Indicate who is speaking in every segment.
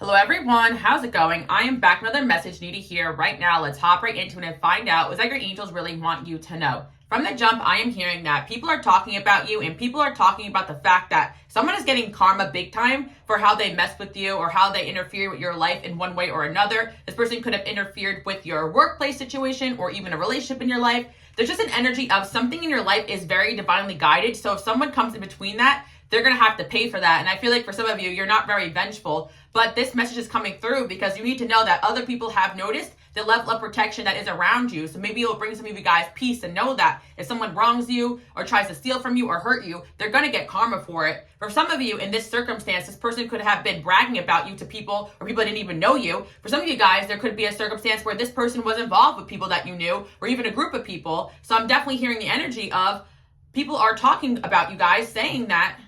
Speaker 1: Hello everyone, how's it going? I am back with another message needed here right now. Let's hop right into it and find out what your angels really want you to know. From the jump, I am hearing that people are talking about you and people are talking about the fact that someone is getting karma big time for how they mess with you or how they interfere with your life in one way or another. This person could have interfered with your workplace situation or even a relationship in your life. There's just an energy of something in your life is very divinely guided. So if someone comes in between that, they're going to have to pay for that. And I feel like for some of you, you're not very vengeful, but this message is coming through because you need to know that other people have noticed the level of protection that is around you. So maybe it'll bring some of you guys peace and know that if someone wrongs you or tries to steal from you or hurt you, they're going to get karma for it. For some of you in this circumstance, this person could have been bragging about you to people or people that didn't even know you. For some of you guys, there could be a circumstance where this person was involved with people that you knew or even a group of people. So I'm definitely hearing the energy of people are talking about you guys, saying that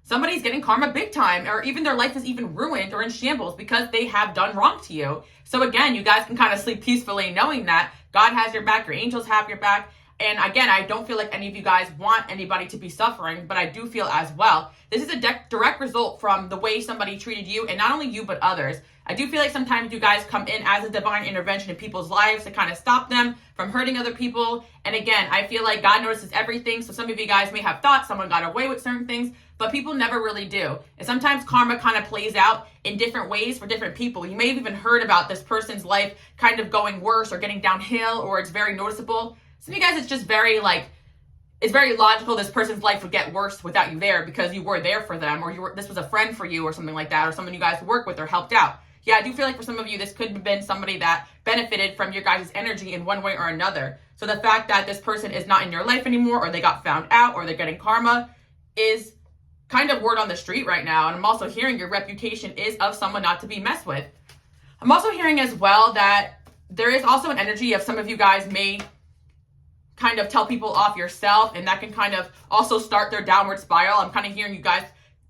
Speaker 1: somebody's getting karma big time, or even their life is even ruined or in shambles because they have done wrong to you. So again, you guys can kind of sleep peacefully knowing that God has your back, your angels have your back. And again, I don't feel like any of you guys want anybody to be suffering, but I do feel as well, this is a direct result from the way somebody treated you, and not only you, but others. I do feel like sometimes you guys come in as a divine intervention in people's lives to kind of stop them from hurting other people. And again, I feel like God notices everything. So some of you guys may have thought someone got away with certain things, but people never really do. And sometimes karma kind of plays out in different ways for different people. You may have even heard about this person's life kind of going worse or getting downhill, or it's very noticeable. Some of you guys, it's just very it's very logical this person's life would get worse without you there because you were there for them, or this was a friend for you or something like that, or someone you guys work with or helped out. Yeah, I do feel like for some of you, this could have been somebody that benefited from your guys' energy in one way or another. So the fact that this person is not in your life anymore, or they got found out, or they're getting karma, is kind of word on the street right now. And I'm also hearing your reputation is of someone not to be messed with. I'm also hearing as well that there is also an energy of some of you guys may kind of tell people off yourself, and that can kind of also start their downward spiral. I'm kind of hearing you guys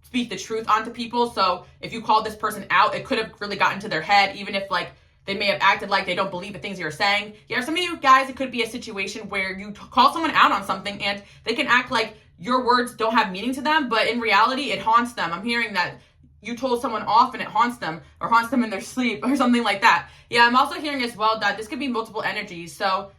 Speaker 1: speak the truth onto people. So if you called this person out, it could have really gotten to their head, even if they may have acted like they don't believe the things you're saying. Yeah, some of you guys, it could be a situation where you call someone out on something and they can act like your words don't have meaning to them, but in reality, it haunts them. I'm hearing that you told someone off and it haunts them, or haunts them in their sleep or something like that. Yeah, I'm also hearing as well that this could be multiple energies. So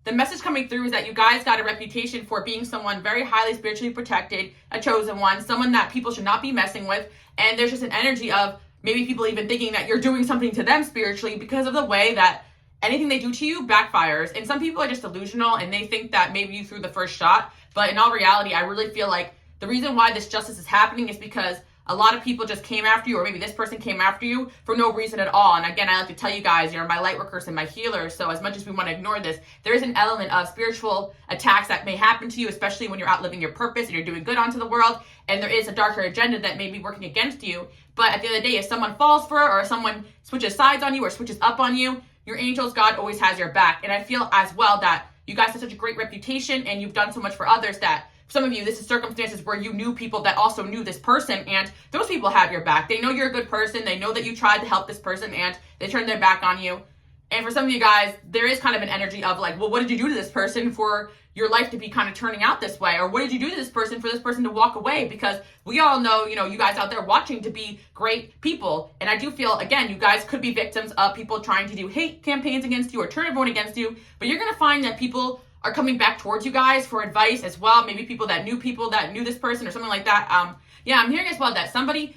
Speaker 1: the message coming through is that you guys got a reputation for being someone very highly spiritually protected, a chosen one, someone that people should not be messing with. And there's just an energy of maybe people even thinking that you're doing something to them spiritually because of the way that anything they do to you backfires. And some people are just delusional and they think that maybe you threw the first shot. But in all reality, I really feel like the reason why this justice is happening is because a lot of people just came after you, or maybe this person came after you for no reason at all. And again, I like to tell you guys, you're my light workers and my healers. So as much as we want to ignore this, there is an element of spiritual attacks that may happen to you, especially when you're out living your purpose and you're doing good onto the world. And there is a darker agenda that may be working against you. But at the end of the day, if someone falls for it, or someone switches sides on you or switches up on you, your angels, God always has your back. And I feel as well that you guys have such a great reputation and you've done so much for others that some of you, this is circumstances where you knew people that also knew this person, and those people have your back. They know you're a good person. They know that you tried to help this person and they turned their back on you. And for some of you guys, there is kind of an energy of well, what did you do to this person for your life to be kind of turning out this way? Or what did you do to this person for this person to walk away? Because we all know, you guys out there watching to be great people. And I do feel, again, you guys could be victims of people trying to do hate campaigns against you or turn everyone against you. But you're going to find that people are coming back towards you guys for advice as well. Maybe people that knew this person or something like that. Yeah, I'm hearing as well that somebody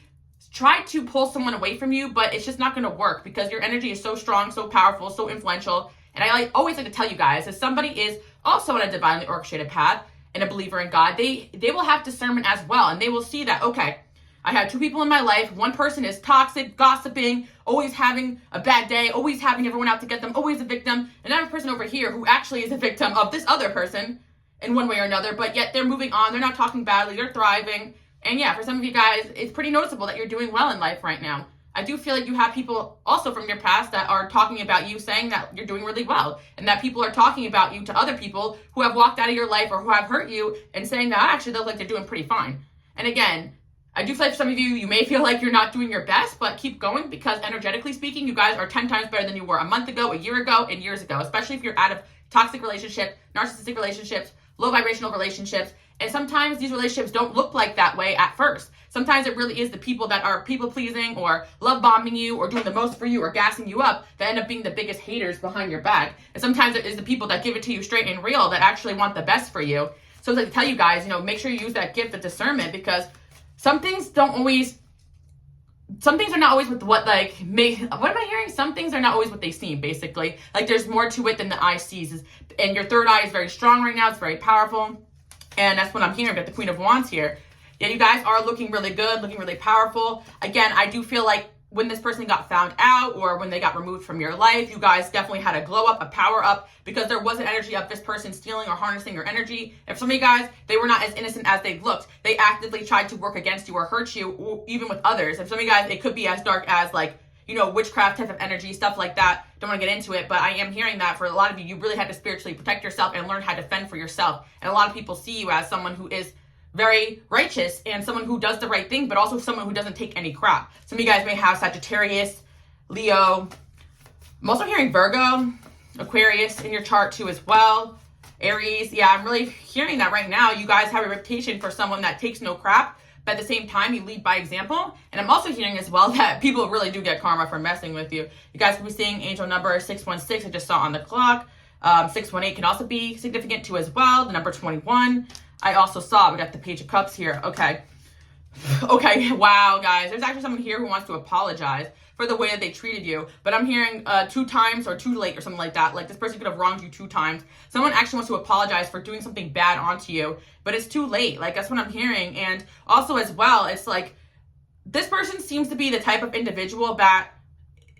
Speaker 1: tried to pull someone away from you, but it's just not going to work because your energy is so strong, so powerful, so influential. And I always like to tell you guys, if somebody is also on a divinely orchestrated path and a believer in God, they will have discernment as well. And they will see that, okay, I have two people in my life. One person is toxic, gossiping, always having a bad day, always having everyone out to get them, always a victim. And I have a person over here who actually is a victim of this other person in one way or another, but yet they're moving on. They're not talking badly. They're thriving. And yeah, for some of you guys, it's pretty noticeable that you're doing well in life right now. I do feel like you have people also from your past that are talking about you, saying that you're doing really well, and that people are talking about you to other people who have walked out of your life or who have hurt you and saying that actually they look like they're doing pretty fine. And again, I do feel like for some of you, you may feel like you're not doing your best, but keep going because energetically speaking, you guys are 10 times better than you were a month ago, a year ago, and years ago, especially if you're out of toxic relationships, narcissistic relationships, low vibrational relationships, And sometimes these relationships don't look like that way at first. Sometimes it really is the people that are people pleasing or love bombing you or doing the most for you or gassing you up that end up being the biggest haters behind your back. And sometimes it is the people that give it to you straight and real that actually want the best for you. So to tell you guys, make sure you use that gift of discernment, because some things are not always with what am I hearing? Some things are not always what they seem, basically. Like, there's more to it than the eye sees. And your third eye is very strong right now. It's very powerful. And that's what I'm hearing. I've got the Queen of Wands here. Yeah, you guys are looking really good, looking really powerful. Again, I do feel like when this person got found out or when they got removed from your life, you guys definitely had a glow up, a power up, because there was an energy of this person stealing or harnessing your energy. If some of you guys, they were not as innocent as they looked. They actively tried to work against you or hurt you, even with others. If some of you guys, it could be as dark as witchcraft type of energy, stuff like that. Don't want to get into it, but I am hearing that for a lot of you, you really had to spiritually protect yourself and learn how to fend for yourself. And a lot of people see you as someone who is very righteous and someone who does the right thing, but also someone who doesn't take any crap. Some of you guys may have Sagittarius, Leo. I'm also hearing Virgo, Aquarius in your chart too as well. Aries. Yeah, I'm really hearing that right now. You guys have a reputation for someone that takes no crap, but at the same time, you lead by example. And I'm also hearing as well that people really do get karma for messing with you. You guys could be seeing angel number 616. I just saw on the clock. 618 can also be significant too as well. The number 21. I also saw, we got the Page of Cups here. Okay. Wow, guys. There's actually someone here who wants to apologize for the way that they treated you. But I'm hearing 2 times or too late or something like that. Like, this person could have wronged you 2 times. Someone actually wants to apologize for doing something bad onto you, but it's too late. Like, that's what I'm hearing. And also as well, it's like, this person seems to be the type of individual that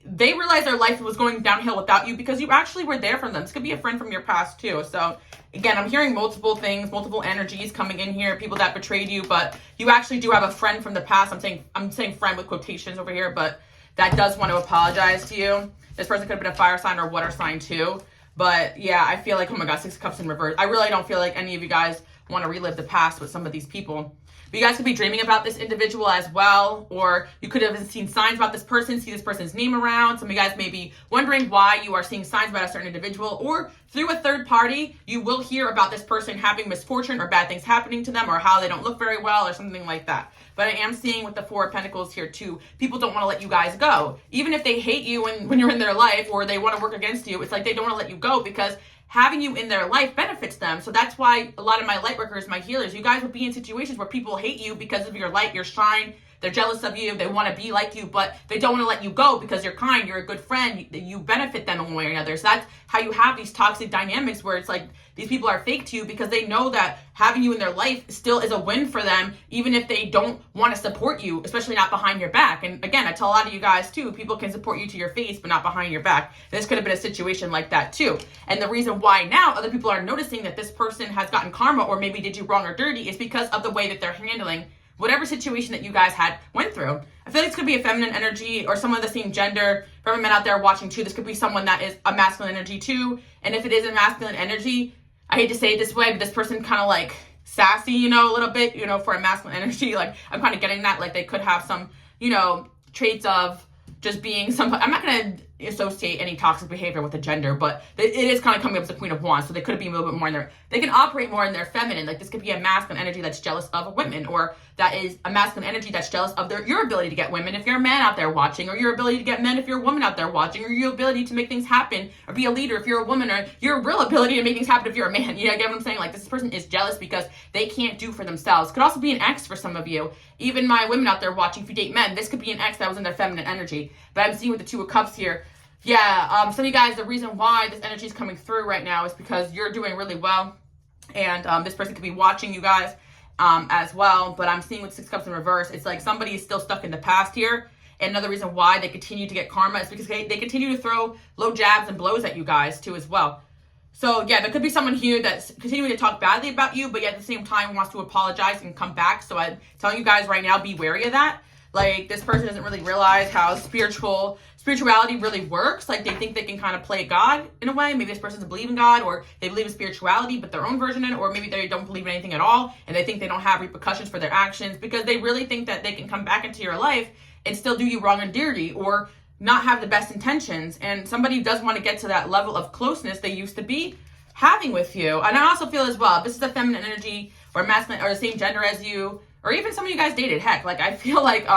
Speaker 1: they realized their life was going downhill without you because you actually were there for them. This could be a friend from your past too. So again, I'm hearing multiple things, multiple energies coming in here, people that betrayed you, but you actually do have a friend from the past. I'm saying friend with quotations over here, but that does want to apologize to you. This person could have been a fire sign or water sign too. But yeah, I feel like, oh my God, 6 of Cups in reverse. I really don't feel like any of you guys want to relive the past with some of these people. But you guys could be dreaming about this individual as well, or you could have seen signs about this person, see this person's name around. Some of you guys may be wondering why you are seeing signs about a certain individual, or through a third party, you will hear about this person having misfortune or bad things happening to them, or how they don't look very well or something like that. But I am seeing with the 4 of Pentacles here too, people don't want to let you guys go. Even if they hate you when you're in their life, or they want to work against you, it's like they don't want to let you go because having you in their life benefits them. So that's why a lot of my light workers, my healers, you guys will be in situations where people hate you because of your light, your shine. They're jealous of you. They want to be like you, but they don't want to let you go because you're kind. You're a good friend. You benefit them in one way or another. So that's how you have these toxic dynamics where it's like these people are fake to you because they know that having you in their life still is a win for them, even if they don't want to support you, especially not behind your back. And again, I tell a lot of you guys too, people can support you to your face, but not behind your back. This could have been a situation like that too. And the reason why now other people are noticing that this person has gotten karma or maybe did you wrong or dirty is because of the way that they're handling whatever situation that you guys went through. I feel like this could be a feminine energy or someone of the same gender. For every men out there watching too, this could be someone that is a masculine energy too. And if it is a masculine energy, I hate to say it this way, but this person kind of like sassy, a little bit, for a masculine energy. Like, I'm kind of getting that, like they could have some, traits of just being some, I'm not going to associate any toxic behavior with a gender, but it is kind of coming up as the Queen of Wands, so they could be a little bit more in their, they can operate more in their feminine. Like, this could be a masculine energy that's jealous of women, or that is a masculine energy that's jealous of your ability to get women if you're a man out there watching, or your ability to get men if you're a woman out there watching, or your ability to make things happen, or be a leader if you're a woman, or your real ability to make things happen if you're a man. You know, get what I'm saying? Like, this person is jealous because they can't do for themselves. Could also be an ex for some of you. Even my women out there watching, if you date men, this could be an ex that was in their feminine energy. But I'm seeing with the Two of Cups here, yeah, some of you guys, the reason why this energy is coming through right now is because you're doing really well. And this person could be watching you guys as well. But I'm seeing with Six Cups in reverse, it's like somebody is still stuck in the past here. And another reason why they continue to get karma is because they continue to throw low jabs and blows at you guys too as well. So yeah, there could be someone here that's continuing to talk badly about you, but yet at the same time wants to apologize and come back. So I'm telling you guys right now, be wary of that. Like, this person doesn't really realize how spirituality really works. Like, they think they can kind of play God in a way. Maybe this person doesn't believe in God, or they believe in spirituality, but their own version of it, or maybe they don't believe in anything at all, and they think they don't have repercussions for their actions because they really think that they can come back into your life and still do you wrong and dirty, or not have the best intentions. And somebody does want to get to that level of closeness they used to be having with you. And I also feel as well, this is a feminine energy or masculine or the same gender as you, or even some of you guys dated. Heck, like I feel like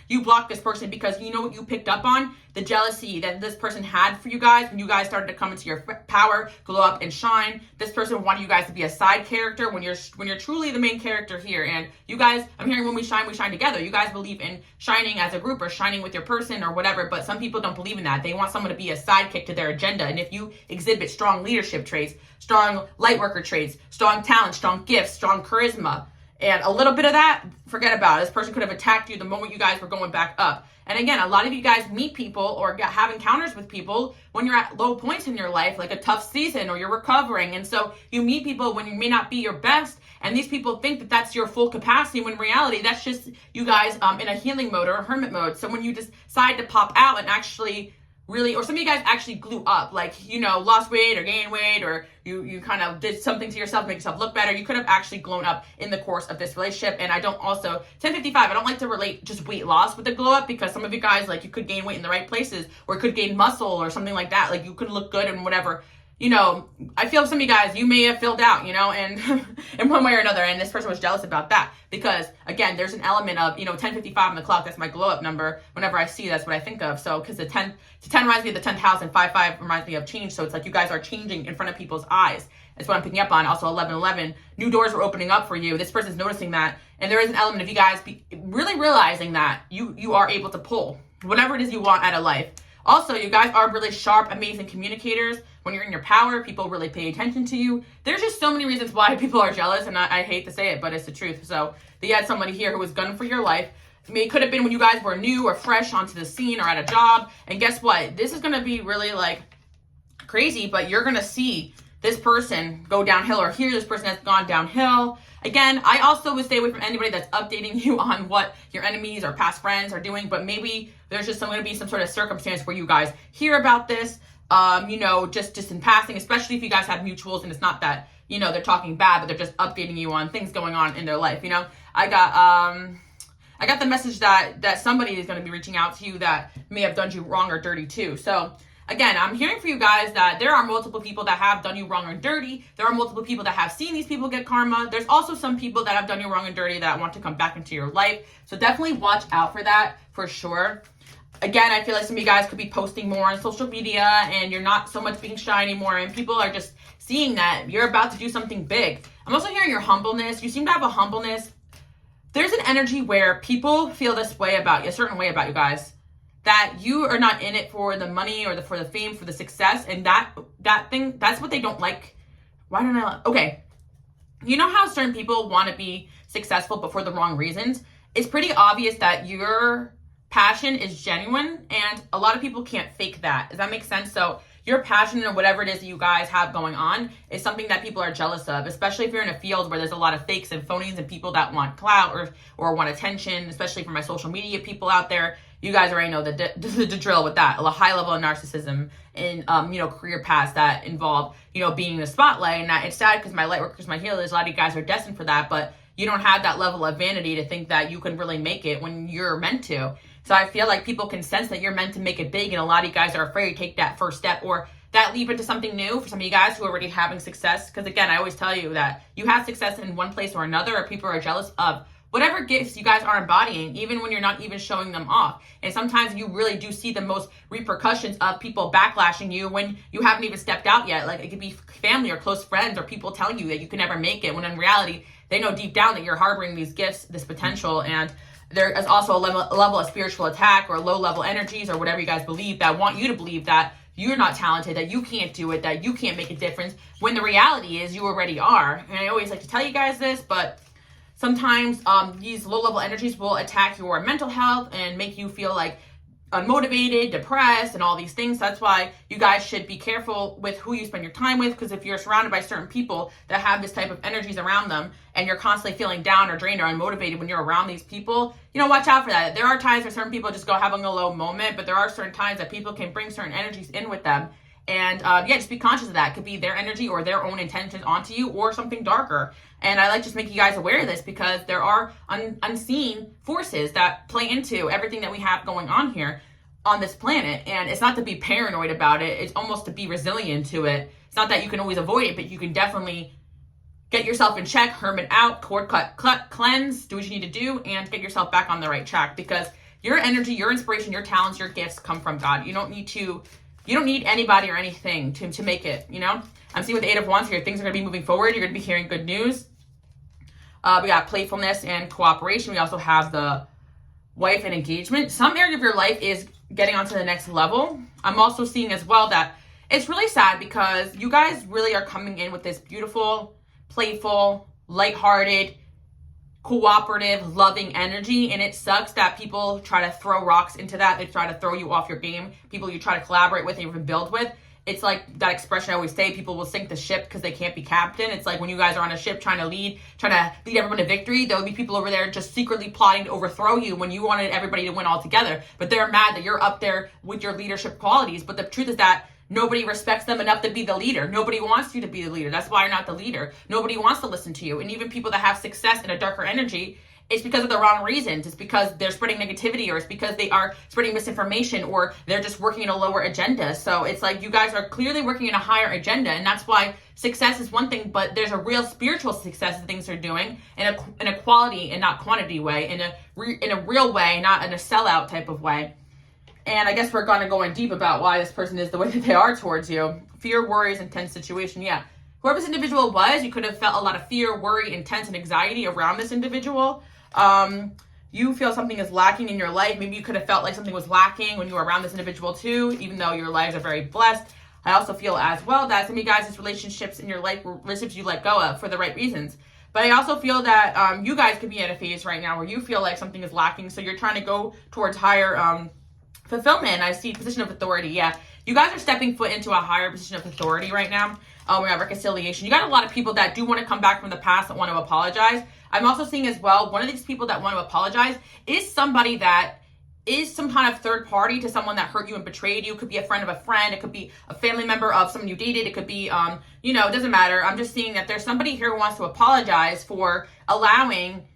Speaker 1: you blocked this person because you know what you picked up on? The jealousy that this person had for you guys when you guys started to come into your power, glow up and shine. This person wanted you guys to be a side character when you're truly the main character here. And you guys, I'm hearing when we shine together. You guys believe in shining as a group or shining with your person or whatever, but some people don't believe in that. They want someone to be a sidekick to their agenda. And if you exhibit strong leadership traits, strong light worker traits, strong talent, strong gifts, strong charisma, and a little bit of that, forget about it. This person could have attacked you the moment you guys were going back up. And again, a lot of you guys meet people or have encounters with people when you're at low points in your life, like a tough season or you're recovering. And so you meet people when you may not be your best. And these people think that that's your full capacity, when in reality, that's just you guys in a healing mode or a hermit mode. So when you decide to pop out and actually really, or some of you guys actually glue up, like, you know, lost weight or gained weight, or you kind of did something to yourself, make yourself look better. You could have actually grown up in the course of this relationship. And I don't also, 1055, I don't like to relate just weight loss with the glow up, because some of you guys, like, you could gain weight in the right places, or could gain muscle or something like that. Like, you could look good and whatever. You know, I feel some of you guys, you may have filled out, you know, and in one way or another, and this person was jealous about that because, again, there's an element of, you know, 1055 on the clock, that's my glow up number. Whenever I see, that's what I think of. So, because the 10 reminds me of the 10,000, 55 reminds me of change. So it's like you guys are changing in front of people's eyes. That's what I'm picking up on. Also, 1111, new doors are opening up for you. This person's noticing that, and there is an element of you guys really realizing that you are able to pull whatever it is you want out of life. Also, you guys are really sharp, amazing communicators. When you're in your power, people really pay attention to you. There's just so many reasons why people are jealous, and I hate to say it, but it's the truth. So they had somebody here who was gunning for your life. I mean, it could have been when you guys were new or fresh onto the scene or at a job. And guess what? This is going to be really, like, crazy, but you're going to see this person go downhill, or hear this person has gone downhill. Again, I also would stay away from anybody that's updating you on what your enemies or past friends are doing, but maybe there's just going to be some sort of circumstance where you guys hear about this, you know, just in passing, especially if you guys have mutuals and it's not that, you know, they're talking bad, but they're just updating you on things going on in their life. You know, I got the message that somebody is going to be reaching out to you that may have done you wrong or dirty too. So again, I'm hearing for you guys that there are multiple people that have done you wrong or dirty. There are multiple people that have seen these people get karma. There's also some people that have done you wrong and dirty that want to come back into your life. So definitely watch out for that for sure. Again, I feel like some of you guys could be posting more on social media and you're not so much being shy anymore, and people are just seeing that you're about to do something big. I'm also hearing your humbleness. You seem to have a humbleness. There's an energy where people feel this way about you, a certain way about you guys, that you are not in it for the money or for the fame, for the success, and that thing, that's what they don't like. Why don't I? Okay, you know how certain people want to be successful but for the wrong reasons? It's pretty obvious that your passion is genuine, and a lot of people can't fake that. Does that make sense? So your passion or whatever it is that you guys have going on is something that people are jealous of, especially if you're in a field where there's a lot of fakes and phonies and people that want clout or want attention, especially for my social media people out there. You guys already know the drill with that. A high level of narcissism in, you know, career paths that involve, you know, being in the spotlight. And it's sad because my light workers, my healers, a lot of you guys are destined for that, but you don't have that level of vanity to think that you can really make it when you're meant to. So I feel like people can sense that you're meant to make it big, and a lot of you guys are afraid to take that first step or that leap into something new. For some of you guys who are already having success, because again, I always tell you that you have success in one place or another, or people are jealous of whatever gifts you guys are embodying, even when you're not even showing them off. And sometimes you really do see the most repercussions of people backlashing you when you haven't even stepped out yet. Like, it could be family or close friends or people telling you that you can never make it, when in reality, they know deep down that you're harboring these gifts, this potential. And there is also a level of spiritual attack or low level energies or whatever you guys believe that want you to believe that you're not talented, that you can't do it, that you can't make a difference, when the reality is you already are. And I always like to tell you guys this, but sometimes these low level energies will attack your mental health and make you feel like unmotivated, depressed, and all these things. That's why you guys should be careful with who you spend your time with, because if you're surrounded by certain people that have this type of energies around them and you're constantly feeling down or drained or unmotivated when you're around these people, you know, watch out for that. There are times where certain people just go having a low moment, but there are certain times that people can bring certain energies in with them. And yeah, just be conscious of that. It could be their energy or their own intentions onto you, or something darker. And I like just make you guys aware of this, because there are unseen forces that play into everything that we have going on here on this planet. And it's not to be paranoid about it. It's almost to be resilient to it. It's not that you can always avoid it, but you can definitely get yourself in check, hermit out, cord cut, cleanse, do what you need to do, and get yourself back on the right track, because your energy, your inspiration, your talents, your gifts come from God. You don't need anybody or anything to make it, you know? I'm seeing with the Eight of Wands here, things are going to be moving forward. You're going to be hearing good news. We got playfulness and cooperation. We also have the wife and engagement. Some area of your life is getting onto the next level. I'm also seeing as well that it's really sad because you guys really are coming in with this beautiful, playful, lighthearted, cooperative, loving energy, and it sucks that people try to throw rocks into that. They try to throw you off your game. People you try to collaborate with and even build with. It's like that expression I always say, people will sink the ship because they can't be captain. It's like when you guys are on a ship trying to lead everyone to victory, there will be people over there just secretly plotting to overthrow you when you wanted everybody to win all together. But they're mad that you're up there with your leadership qualities. But the truth is that nobody respects them enough to be the leader. Nobody wants you to be the leader. That's why you're not the leader. Nobody wants to listen to you. And even people that have success in a darker energy, it's because of the wrong reasons. It's because they're spreading negativity, or it's because they are spreading misinformation, or they're just working in a lower agenda. So it's like you guys are clearly working in a higher agenda, and that's why success is one thing, but there's a real spiritual success that things are doing in a quality and not quantity way, in a real way, not in a sellout type of way. And I guess we're going to go in deep about why this person is the way that they are towards you. Fear, worries, intense situation. Yeah. Whoever this individual was, you could have felt a lot of fear, worry, intense, and anxiety around this individual. You feel something is lacking in your life. Maybe you could have felt like something was lacking when you were around this individual too, even though your lives are very blessed. I also feel as well that some of you guys' relationships in your life were relationships you let go of for the right reasons. But I also feel that you guys could be at a phase right now where you feel like something is lacking, so you're trying to go towards higher fulfillment. I see position of authority. Yeah, you guys are stepping foot into a higher position of authority right now. We have reconciliation. You got a lot of people that do want to come back from the past that want to apologize. I'm also seeing as well, one of these people that want to apologize is somebody that is some kind of third party to someone that hurt you and betrayed you. It could be a friend of a friend. It could be a family member of someone you dated. It could be, it doesn't matter. I'm just seeing that there's somebody here who wants to apologize for allowing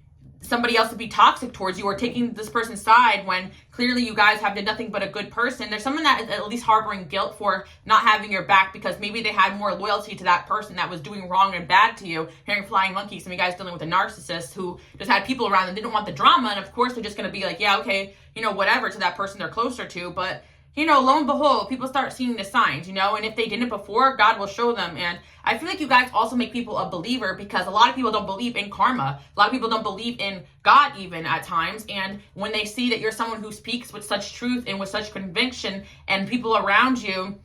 Speaker 1: somebody else to be toxic towards you, or taking this person's side when clearly you guys have did nothing but a good person. There's someone that is at least harboring guilt for not having your back because maybe they had more loyalty to that person that was doing wrong and bad to you. Hearing flying monkeys, some of you guys dealing with a narcissist who just had people around and didn't want the drama, and of course they're just going to be like, yeah, okay, whatever, to that person they're closer to. But lo and behold, people start seeing the signs, and if they didn't before, God will show them. And I feel like you guys also make people a believer, because a lot of people don't believe in karma. A lot of people don't believe in God even at times. And when they see that you're someone who speaks with such truth and with such conviction, and people around you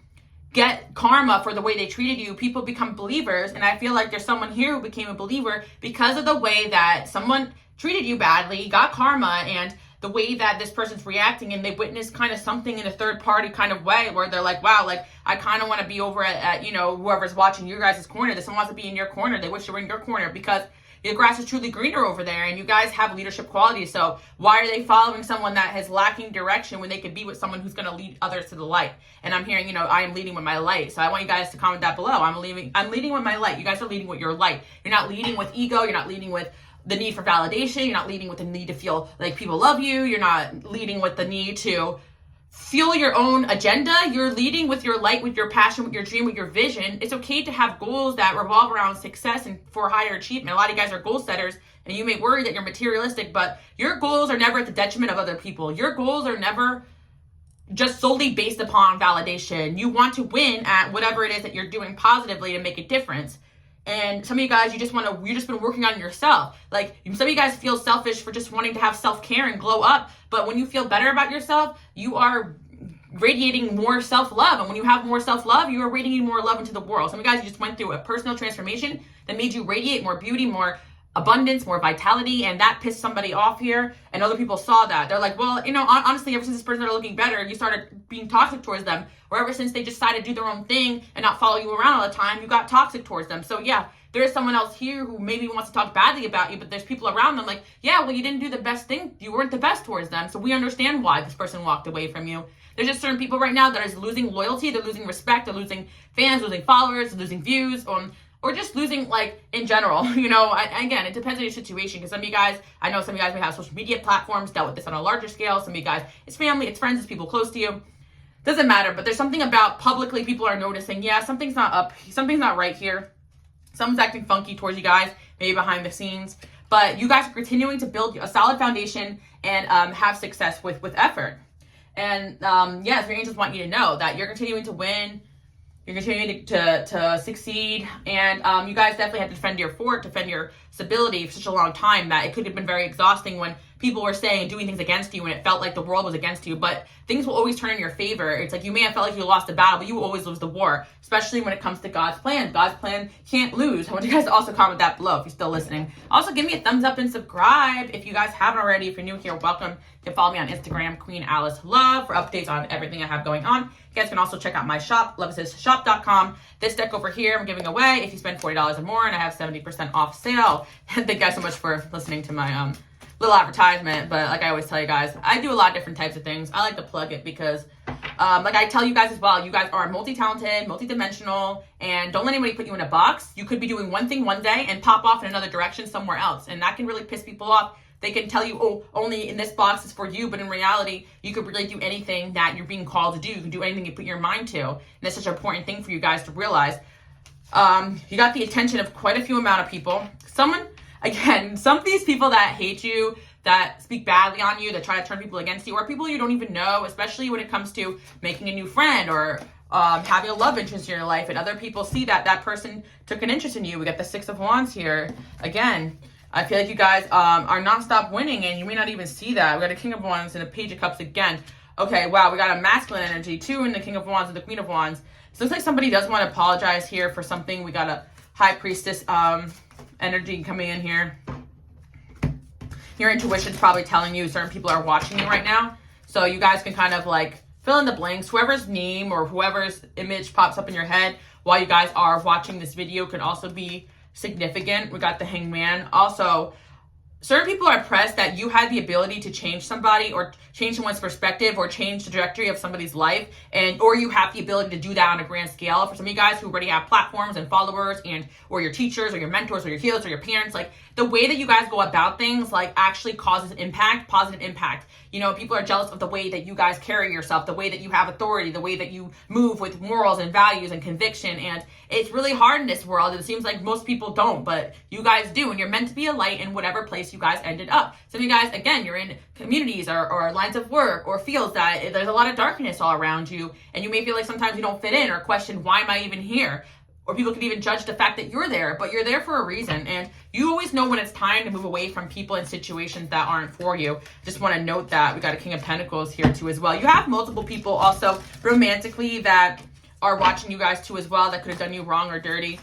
Speaker 1: get karma for the way they treated you, people become believers. And I feel like there's someone here who became a believer because of the way that someone treated you badly, got karma, and the way that this person's reacting, and they witness kind of something in a third party kind of way where they're like, wow, like I kind of want to be over at whoever's watching your guys' corner. That someone wants to be in your corner. They wish they were in your corner because the grass is truly greener over there, and you guys have leadership qualities. So why are they following someone that has lacking direction when they could be with someone who's going to lead others to the light? And I'm hearing, I am leading with my light. So I want you guys to comment that below. I'm leading with my light. You guys are leading with your light. You're not leading with ego. You're not leading with the need for validation. You're not leading with the need to feel like people love you. You're not leading with the need to fuel your own agenda. You're leading with your light, with your passion, with your dream, with your vision. It's okay to have goals that revolve around success and for higher achievement. A lot of you guys are goal setters, and you may worry that you're materialistic, but your goals are never at the detriment of other people. Your goals are never just solely based upon validation. You want to win at whatever it is that you're doing positively to make a difference. And some of you guys, you just been working on yourself. Like, some of you guys feel selfish for just wanting to have self-care and glow up. But when you feel better about yourself, you are radiating more self-love. And when you have more self-love, you are radiating more love into the world. Some of you guys, you just went through a personal transformation that made you radiate more beauty, more abundance, more vitality, and that pissed somebody off here, and other people saw that. They're like, well, honestly, ever since this person started looking better, you started being toxic towards them, or ever since they just decided to do their own thing and not follow you around all the time, you got toxic towards them. So yeah, there is someone else here who maybe wants to talk badly about you, but there's people around them like, yeah, well, you didn't do the best thing. You weren't the best towards them. So we understand why this person walked away from you. There's just certain people right now that are losing loyalty, they're losing respect, they're losing fans, losing followers, losing views, or just losing, like, in general. Again, it depends on your situation, because some of you guys, I know some of you guys may have social media platforms, dealt with this on a larger scale. Some of you guys, it's family, it's friends, it's people close to you. Doesn't matter, but there's something about publicly people are noticing, yeah, something's not right here. Someone's acting funky towards you guys, maybe behind the scenes. But you guys are continuing to build a solid foundation and have success with effort. And yes, your angels want you to know that you're continuing to win. You're continuing to succeed. And you guys definitely have to defend your fort, defend your stability for such a long time that it could have been very exhausting when people were saying and doing things against you and it felt like the world was against you. But things will always turn in your favor. It's like you may have felt like you lost the battle, but you will always lose the war, especially when it comes to God's plan. God's plan can't lose. I want you guys to also comment that below if you're still listening. Also, give me a thumbs up and subscribe if you guys haven't already. If you're new here, welcome. You can follow me on Instagram, Queen Alice Love, for updates on everything I have going on. You guys can also check out my shop, LOVEEXISTSVISIONS.com. This deck over here I'm giving away if you spend $40 or more, and I have 70% off sale. Thank you guys so much for listening to my little advertisement. But like I always tell you guys, I do a lot of different types of things. I like to plug it because like I tell you guys as well, you guys are multi-talented, multi-dimensional, and don't let anybody put you in a box. You could be doing one thing one day and pop off in another direction somewhere else, and that can really piss people off. They can tell you, oh, only in this box is for you, but in reality, you could really do anything that you're being called to do. You can do anything you put your mind to, and that's such an important thing for you guys to realize. You got the attention of quite a few amount of people. Some of these people that hate you, that speak badly on you, that try to turn people against you, or people you don't even know, especially when it comes to making a new friend or having a love interest in your life, and other people see that that person took an interest in you. We got the Six of Wands here. Again, I feel like you guys are non-stop winning, and you may not even see that. We got a King of Wands and a Page of Cups again. Okay, wow, we got a masculine energy too in the King of Wands and the Queen of Wands. So it looks like somebody does want to apologize here for something. We got a High Priestess energy coming in here. Your intuition's probably telling you certain people are watching you right now. So you guys can kind of like fill in the blanks. Whoever's name or whoever's image pops up in your head while you guys are watching this video could also be significant. We got the Hangman. Also, certain people are impressed that you had the ability to change somebody or change someone's perspective or change the trajectory of somebody's life, or you have the ability to do that on a grand scale. For some of you guys who already have platforms and followers, or your teachers or your mentors or your healers or your parents, like the way that you guys go about things like actually causes impact, positive impact. You know, people are jealous of the way that you guys carry yourself, the way that you have authority, the way that you move with morals and values and conviction. And it's really hard in this world. It seems like most people don't, but you guys do. And you're meant to be a light in whatever place you guys ended up. Some of you guys, again, you're in communities or lines of work or fields that there's a lot of darkness all around you. And you may feel like sometimes you don't fit in or question, why am I even here? Or people can even judge the fact that you're there, but you're there for a reason. And you always know when it's time to move away from people and situations that aren't for you. Just want to note that. We got a King of Pentacles here too as well. You have multiple people also romantically that are watching you guys too as well that could have done you wrong or dirty.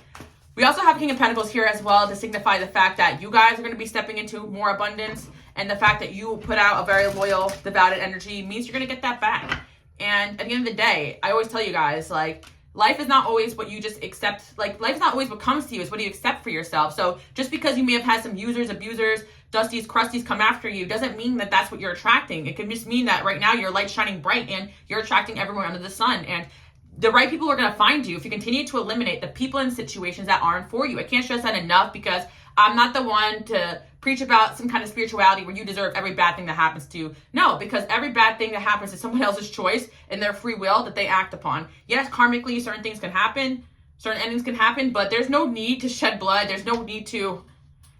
Speaker 1: We also have King of Pentacles here as well to signify the fact that you guys are going to be stepping into more abundance. And the fact that you put out a very loyal, devoted energy means you're going to get that back. And at the end of the day, I always tell you guys, like, life is not always what you just accept. Like, life is not always what comes to you. It's what you accept for yourself. So just because you may have had some users, abusers, dusties, crusties come after you doesn't mean that that's what you're attracting. It can just mean that right now your light's shining bright and you're attracting everyone under the sun. And the right people are going to find you if you continue to eliminate the people and situations that aren't for you. I can't stress that enough because I'm not the one to preach about some kind of spirituality where you deserve every bad thing that happens to you. No, because every bad thing that happens is someone else's choice and their free will that they act upon. Yes, karmically, certain things can happen, certain endings can happen, but there's no need to shed blood. There's no need to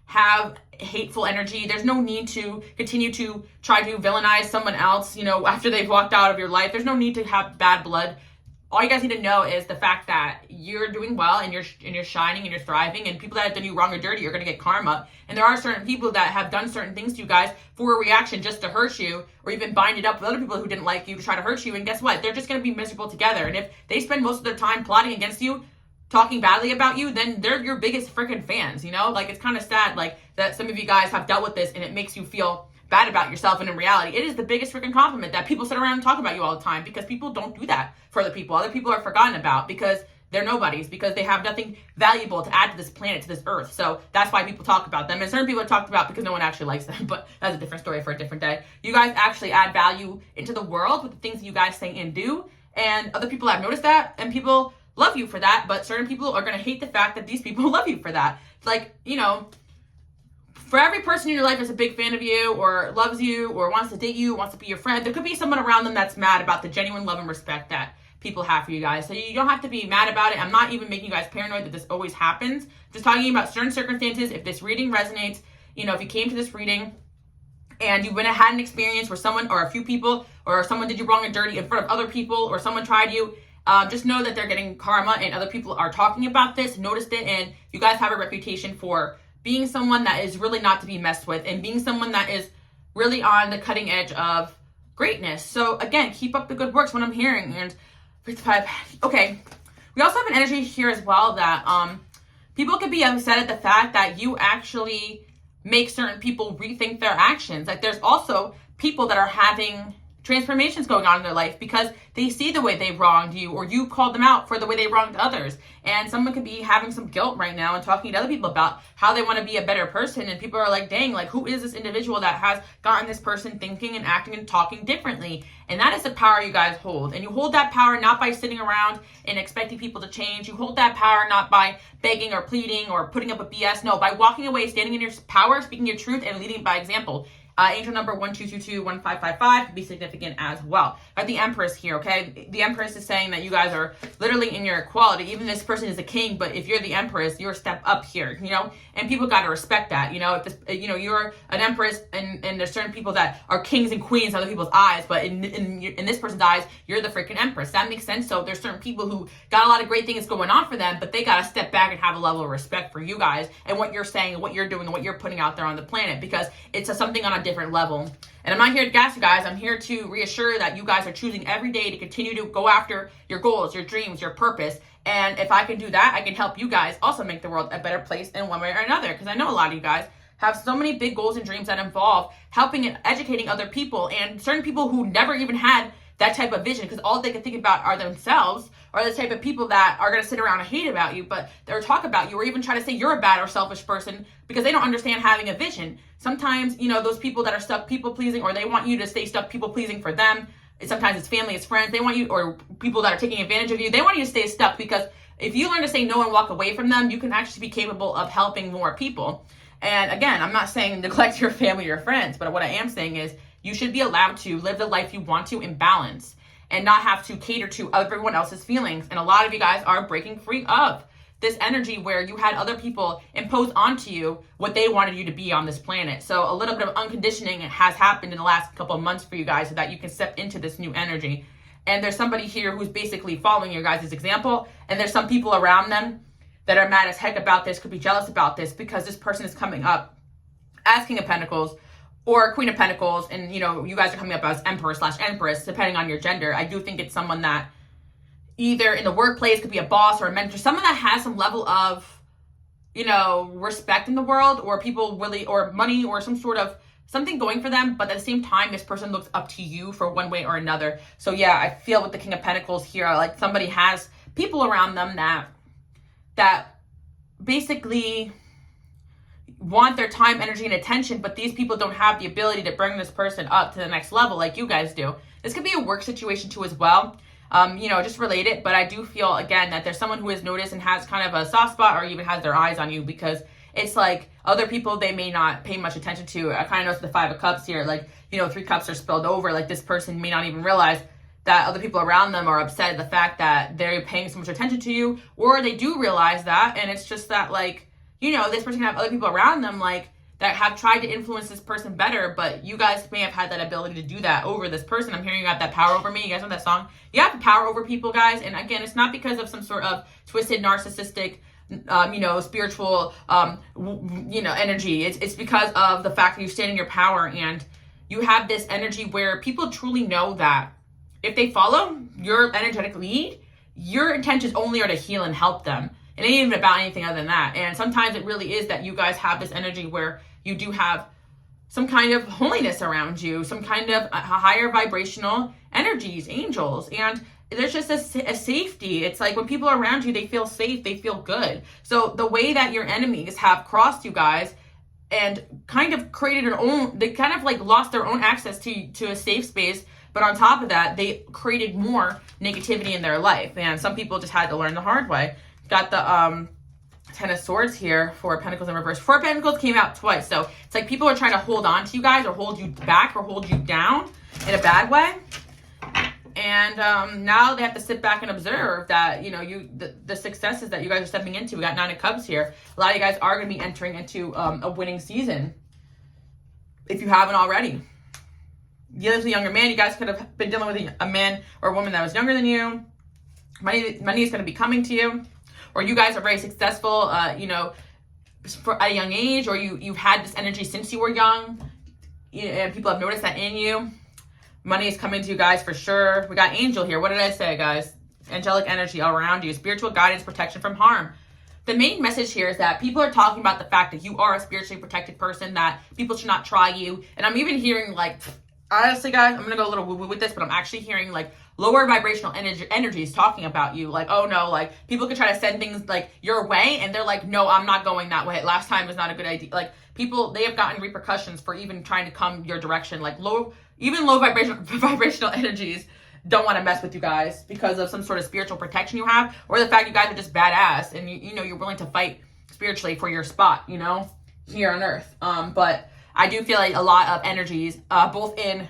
Speaker 1: have hateful energy. There's no need to continue to try to villainize someone else, you know, after they've walked out of your life. There's no need to have bad blood. All you guys need to know is the fact that you're doing well and you're shining and you're thriving, and people that have done you wrong or dirty are going to get karma. And there are certain people that have done certain things to you guys for a reaction just to hurt you, or even bind it up with other people who didn't like you to try to hurt you. And guess what? They're just going to be miserable together. And if they spend most of their time plotting against you, talking badly about you, then they're your biggest freaking fans, you know? Like, it's kind of sad, like, that some of you guys have dealt with this and it makes you feel bad about yourself. And in reality, it is the biggest freaking compliment that people sit around and talk about you all the time, because people don't do that for other people. Other people are forgotten about because they're nobodies, because they have nothing valuable to add to this planet, to this earth. So that's why people talk about them. And certain people are talked about because no one actually likes them, but that's a different story for a different day. You guys actually add value into the world with the things you guys say and do. And other people have noticed that, and people love you for that, but certain people are going to hate the fact that these people love you for that. Like, you know, for every person in your life that's a big fan of you or loves you or wants to date you, wants to be your friend, there could be someone around them that's mad about the genuine love and respect that people have for you guys. So you don't have to be mad about it. I'm not even making you guys paranoid that this always happens. Just talking about certain circumstances. If this reading resonates, you know, if you came to this reading and you went and had an experience where someone or a few people or someone did you wrong and dirty in front of other people or someone tried you, just know that they're getting karma and other people are talking about this, noticed it, and you guys have a reputation for being someone that is really not to be messed with and being someone that is really on the cutting edge of greatness. So again, keep up the good works, what I'm hearing. And 55, okay. We also have an energy here as well that people could be upset at the fact that you actually make certain people rethink their actions. Like there's also people that are having transformations going on in their life because they see the way they wronged you or you called them out for the way they wronged others. And someone could be having some guilt right now and talking to other people about how they want to be a better person. And people are like, dang, like who is this individual that has gotten this person thinking and acting and talking differently? And that is the power you guys hold. And you hold that power not by sitting around and expecting people to change. You hold that power not by begging or pleading or putting up a BS. No, by walking away, standing in your power, speaking your truth, and leading by example. Angel number 12221555 could be significant as well. Got the Empress here, okay? The Empress is saying that you guys are literally in your equality. Even this person is a king, but if you're the Empress, you're a step up here, you know? And people got to respect that, you know? If this, you know, you're an Empress and there's certain people that are kings and queens in other people's eyes, but in this person's eyes, you're the freaking Empress. That makes sense? So there's certain people who got a lot of great things going on for them, but they got to step back and have a level of respect for you guys and what you're saying and what you're doing and what you're putting out there on the planet because it's something on a different level. And I'm not here to gas you guys. I'm here to reassure that you guys are choosing every day to continue to go after your goals, your dreams, your purpose. And if I can do that, I can help you guys also make the world a better place in one way or another. Because I know a lot of you guys have so many big goals and dreams that involve helping and educating other people and certain people who never even had that type of vision because all they can think about are themselves or the type of people that are going to sit around and hate about you, but they'll talk about you or even try to say you're a bad or selfish person because they don't understand having a vision. Sometimes, you know, those people that are stuck people pleasing or they want you to stay stuck people pleasing for them. Sometimes it's family, it's friends. They want you, or people that are taking advantage of you. They want you to stay stuck because if you learn to say no and walk away from them, you can actually be capable of helping more people. And again, I'm not saying neglect your family or friends, but what I am saying is you should be allowed to live the life you want to in balance and not have to cater to everyone else's feelings. And a lot of you guys are breaking free of this energy where you had other people impose onto you what they wanted you to be on this planet. So a little bit of unconditioning has happened in the last couple of months for you guys so that you can step into this new energy. And there's somebody here who's basically following your guys' example. And there's some people around them that are mad as heck about this, could be jealous about this because this person is coming up as King of Pentacles or Queen of Pentacles, and you know, you guys are coming up as Emperor/Empress, depending on your gender. I do think it's someone that either in the workplace could be a boss or a mentor, someone that has some level of, you know, respect in the world, or people really, or money, or some sort of something going for them, but at the same time, this person looks up to you for one way or another. So yeah, I feel with the King of Pentacles here, like somebody has people around them that basically want their time, energy, and attention, but these people don't have the ability to bring this person up to the next level like you guys do. This could be a work situation too as well, you know, just relate it, but I do feel, again, that there's someone who has noticed and has kind of a soft spot or even has their eyes on you because it's like other people they may not pay much attention to. I kind of noticed the Five of Cups here, like, you know, 3 cups are spilled over, like this person may not even realize that other people around them are upset at the fact that they're paying so much attention to you, or they do realize that, and it's just that, like, you know, this person can have other people around them, like, that have tried to influence this person better, but you guys may have had that ability to do that over this person. I'm hearing you got that power over me. You guys know that song? You have power over people, guys, and again, it's not because of some sort of twisted, narcissistic, you know, spiritual, you know, energy. It's because of the fact that you stand in your power, and you have this energy where people truly know that if they follow your energetic lead, your intentions only are to heal and help them. It ain't even about anything other than that. And sometimes it really is that you guys have this energy where you do have some kind of holiness around you, some kind of higher vibrational energies, angels. And there's just a safety. It's like when people are around you, they feel safe, they feel good. So the way that your enemies have crossed you guys and kind of created their own, they kind of like lost their own access to a safe space. But on top of that, they created more negativity in their life. And some people just had to learn the hard way. Got the Ten of Swords here, 4 of Pentacles in reverse. 4 of Pentacles came out twice. So it's like people are trying to hold on to you guys or hold you back or hold you down in a bad way. And now they have to sit back and observe that, you know, the successes that you guys are stepping into. We got 9 of Cups here. A lot of you guys are going to be entering into a winning season if you haven't already. Dealing with a younger man, you guys could have been dealing with a man or a woman that was younger than you. Money is going to be coming to you. Or you guys are very successful, you know, at a young age, or you've had this energy since you were young, and people have noticed that in you. Money is coming to you guys for sure. We got angel here. What did I say, guys? Angelic energy all around you. Spiritual guidance, protection from harm. The main message here is that people are talking about the fact that you are a spiritually protected person, that people should not try you. And I'm even hearing, like, honestly, guys, I'm going to go a little woo-woo with this, but I'm actually hearing, like, lower vibrational energies talking about you. Like, oh, no, like, people could try to send things, like, your way, and they're like, no, I'm not going that way. Last time was not a good idea. Like, people, they have gotten repercussions for even trying to come your direction. Like, low vibrational energies don't want to mess with you guys because of some sort of spiritual protection you have, or the fact you guys are just badass and you know, you're willing to fight spiritually for your spot, you know, here on earth. But I do feel like a lot of energies, both in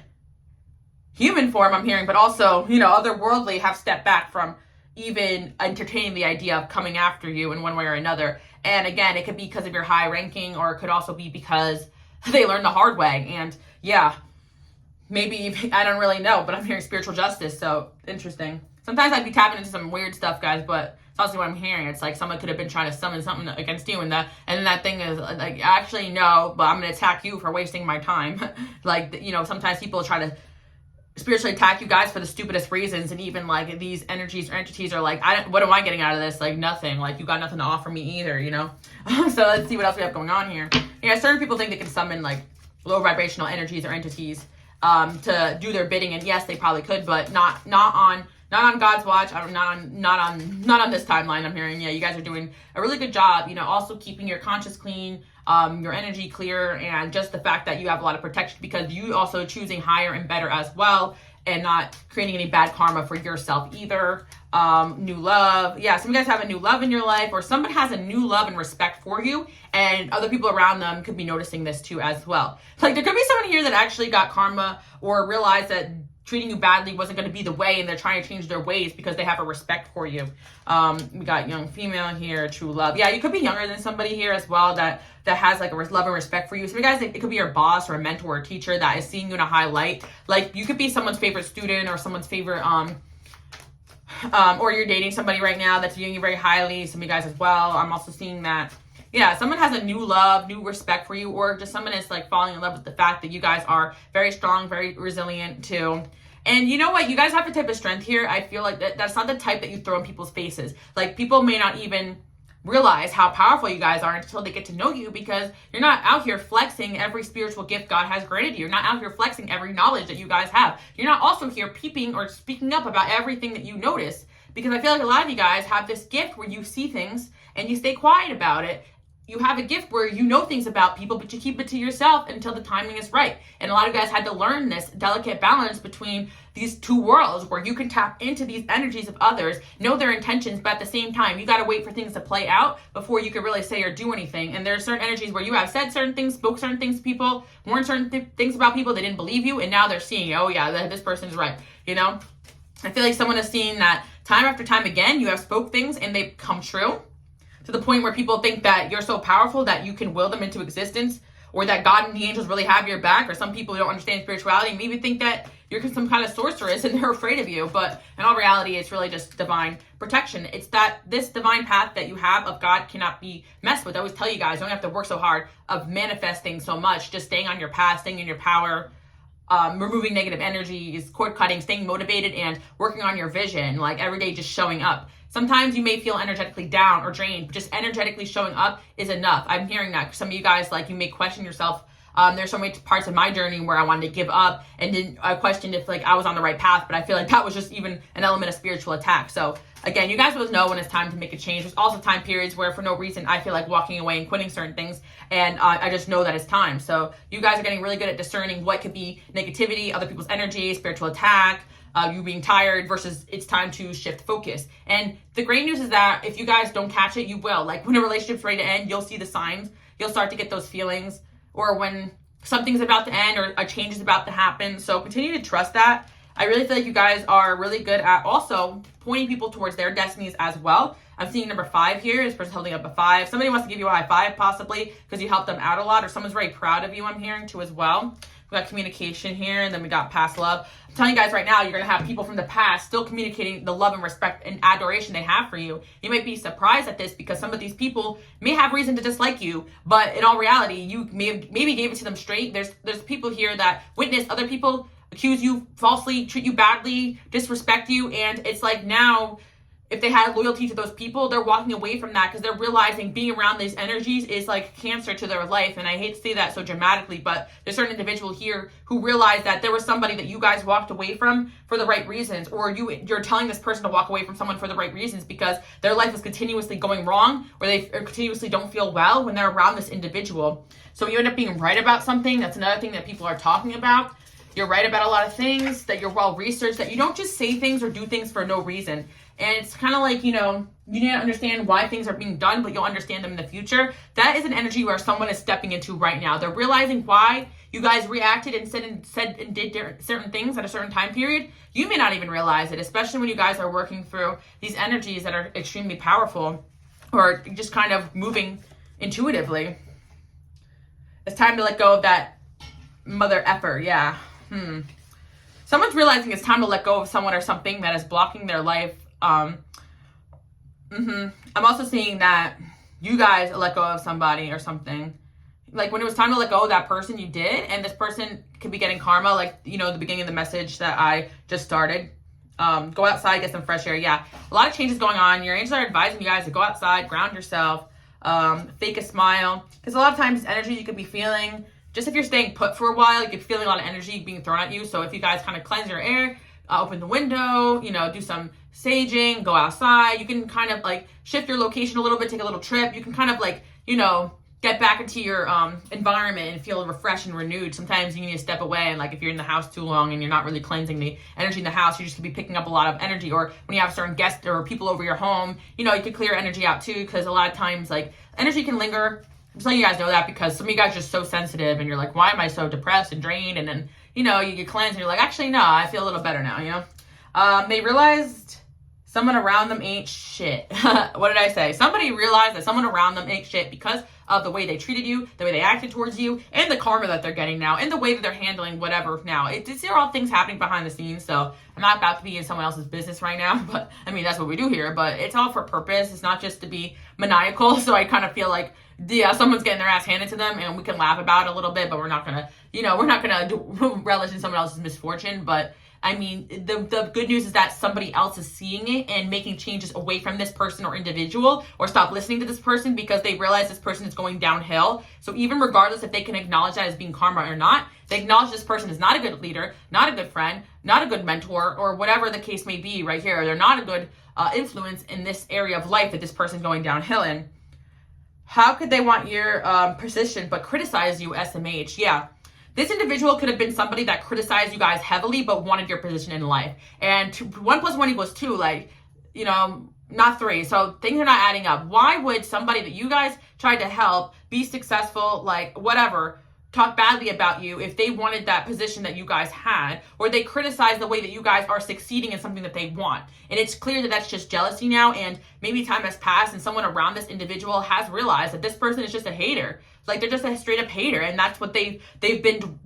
Speaker 1: human form, I'm hearing, but also, you know, otherworldly, have stepped back from even entertaining the idea of coming after you in one way or another. And again, it could be because of your high ranking, or it could also be because they learned the hard way. And yeah, maybe, I don't really know, but I'm hearing spiritual justice, so interesting. Sometimes I'd be tapping into some weird stuff, guys, but it's also what I'm hearing. It's like someone could have been trying to summon something against you, and then that thing is like, actually, no, but I'm going to attack you for wasting my time. Like, you know, sometimes people try to spiritually attack you guys for the stupidest reasons, and even like these energies or entities are like, what am I getting out of this? Like, nothing. Like, you got nothing to offer me either, you know? So let's see what else we have going on here. Yeah, certain people think they can summon like low vibrational energies or entities to do their bidding, and yes, they probably could, but not on God's watch. Not on this timeline. I'm hearing, yeah, you guys are doing a really good job, you know, also keeping your conscience clean, your energy clear, and just the fact that you have a lot of protection because you also choosing higher and better as well, and not creating any bad karma for yourself either. New love. Yeah, some of you guys have a new love in your life, or someone has a new love and respect for you, and other people around them could be noticing this too as well. Like, there could be someone here that actually got karma or realized that treating you badly wasn't going to be the way, and they're trying to change their ways because they have a respect for you. We got young female here, true love. Yeah, you could be younger than somebody here as well that has like a love and respect for you. So you guys, it could be your boss or a mentor or teacher that is seeing you in a high light. Like, you could be someone's favorite student or someone's favorite, or you're dating somebody right now that's viewing you very highly. Some of you guys as well. I'm also seeing that. Yeah, someone has a new love, new respect for you, or just someone is like falling in love with the fact that you guys are very strong, very resilient too. And you know what? You guys have a type of strength here. I feel like that's not the type that you throw in people's faces. Like, people may not even realize how powerful you guys are until they get to know you, because you're not out here flexing every spiritual gift God has granted you. You're not out here flexing every knowledge that you guys have. You're not also here peeping or speaking up about everything that you notice, because I feel like a lot of you guys have this gift where you see things and you stay quiet about it. You have a gift where you know things about people, but you keep it to yourself until the timing is right. And a lot of guys had to learn this delicate balance between these two worlds, where you can tap into these energies of others, know their intentions, but at the same time, you got to wait for things to play out before you can really say or do anything. And there are certain energies where you have said certain things, spoke certain things to people, warned certain things about people, they didn't believe you, and now they're seeing, oh yeah, this person's right, you know? I feel like someone has seen that time after time again, you have spoke things and they come true, to the point where people think that you're so powerful that you can will them into existence, or that God and the angels really have your back. Or some people who don't understand spirituality maybe think that you're some kind of sorceress and they're afraid of you. But in all reality, it's really just divine protection. It's that this divine path that you have of God cannot be messed with. I always tell you guys, don't have to work so hard of manifesting so much, just staying on your path, staying in your power, removing negative energies, cord cutting, staying motivated, and working on your vision, like every day just showing up. Sometimes you may feel energetically down or drained, but just energetically showing up is enough. I'm hearing that. Some of you guys, like, you may question yourself. There's so many parts of my journey where I wanted to give up, and I questioned if like I was on the right path, but I feel like that was just even an element of spiritual attack. So again, you guys will know when it's time to make a change. There's also time periods where for no reason I feel like walking away and quitting certain things, and I just know that it's time. So you guys are getting really good at discerning what could be negativity, other people's energy, spiritual attack, you being tired, versus it's time to shift focus. And the great news is that if you guys don't catch it, you will. Like, when a relationship's ready to end, you'll see the signs. You'll start to get those feelings, or when something's about to end or a change is about to happen. So continue to trust that. I really feel like you guys are really good at also pointing people towards their destinies as well. I'm seeing number 5 here. This person's holding up a 5. Somebody wants to give you a high five possibly because you helped them out a lot, or someone's very proud of you, I'm hearing too as well. We got communication here, and then we got past love. I'm telling you guys right now, you're going to have people from the past still communicating the love and respect and adoration they have for you. You might be surprised at this because some of these people may have reason to dislike you, but in all reality, you maybe gave it to them straight. There's people here that witness other people accuse you falsely, treat you badly, disrespect you, and it's like now, if they had loyalty to those people, they're walking away from that because they're realizing being around these energies is like cancer to their life. And I hate to say that so dramatically, but there's a certain individual here who realized that there was somebody that you guys walked away from for the right reasons, or you're telling this person to walk away from someone for the right reasons because their life is continuously going wrong, or they continuously don't feel well when they're around this individual. So you end up being right about something. That's another thing that people are talking about. You're right about a lot of things, that you're well researched, that you don't just say things or do things for no reason. And it's kind of like, you need to understand why things are being done, but you'll understand them in the future. That is an energy where someone is stepping into right now. They're realizing why you guys reacted and said and did certain things at a certain time period. You may not even realize it, especially when you guys are working through these energies that are extremely powerful, or just kind of moving intuitively. It's time to let go of that mother effer. Yeah. Someone's realizing it's time to let go of someone or something that is blocking their life. I'm also seeing that you guys let go of somebody or something. Like when it was time to let go of that person, you did, and this person could be getting karma, like, the beginning of the message that I just started. Go outside, get some fresh air. Yeah, a lot of changes going on. Your angels are advising you guys to go outside, ground yourself, fake a smile, because a lot of times energy you could be feeling, just if you're staying put for a while, you could feel a lot of energy being thrown at you. So if you guys kind of cleanse your air, open the window, do some saging, go outside, you can kind of like shift your location a little bit, take a little trip. You can kind of like, get back into your environment and feel refreshed and renewed. Sometimes you need to step away, and like if you're in the house too long and you're not really cleansing the energy in the house, you just could be picking up a lot of energy. Or when you have certain guests or people over your home, you could clear energy out too, because a lot of times like energy can linger. I'm just letting you guys know that because some of you guys are just so sensitive and you're like, why am I so depressed and drained? And then, you get cleansed and you're like, actually, no, I feel a little better now, They realized someone around them ain't shit. What did I say? Somebody realized that someone around them ain't shit because of the way they treated you, the way they acted towards you, and the karma that they're getting now, and the way that they're handling whatever now. These are all things happening behind the scenes, so I'm not about to be in someone else's business right now, but I mean, that's what we do here, but it's all for purpose. It's not just to be maniacal, so I kind of feel like, yeah, someone's getting their ass handed to them, and we can laugh about it a little bit, but we're not gonna, we're not gonna relish in someone else's misfortune. But I mean, the good news is that somebody else is seeing it and making changes away from this person or individual, or stop listening to this person because they realize this person is going downhill. So even regardless if they can acknowledge that as being karma or not, they acknowledge this person is not a good leader, not a good friend, not a good mentor, or whatever the case may be right here. They're not a good influence in this area of life that this person's going downhill in. How could they want your position but criticize you, SMH? Yeah. This individual could have been somebody that criticized you guys heavily but wanted your position in life. And 1 + 1 = 2, like, not 3. So things are not adding up. Why would somebody that you guys tried to help be successful, like, whatever, talk badly about you if they wanted that position that you guys had, or they criticize the way that you guys are succeeding in something that they want? And it's clear that that's just jealousy now, and maybe time has passed and someone around this individual has realized that this person is just a hater. Like, they're just a straight up hater, and that's what they've been,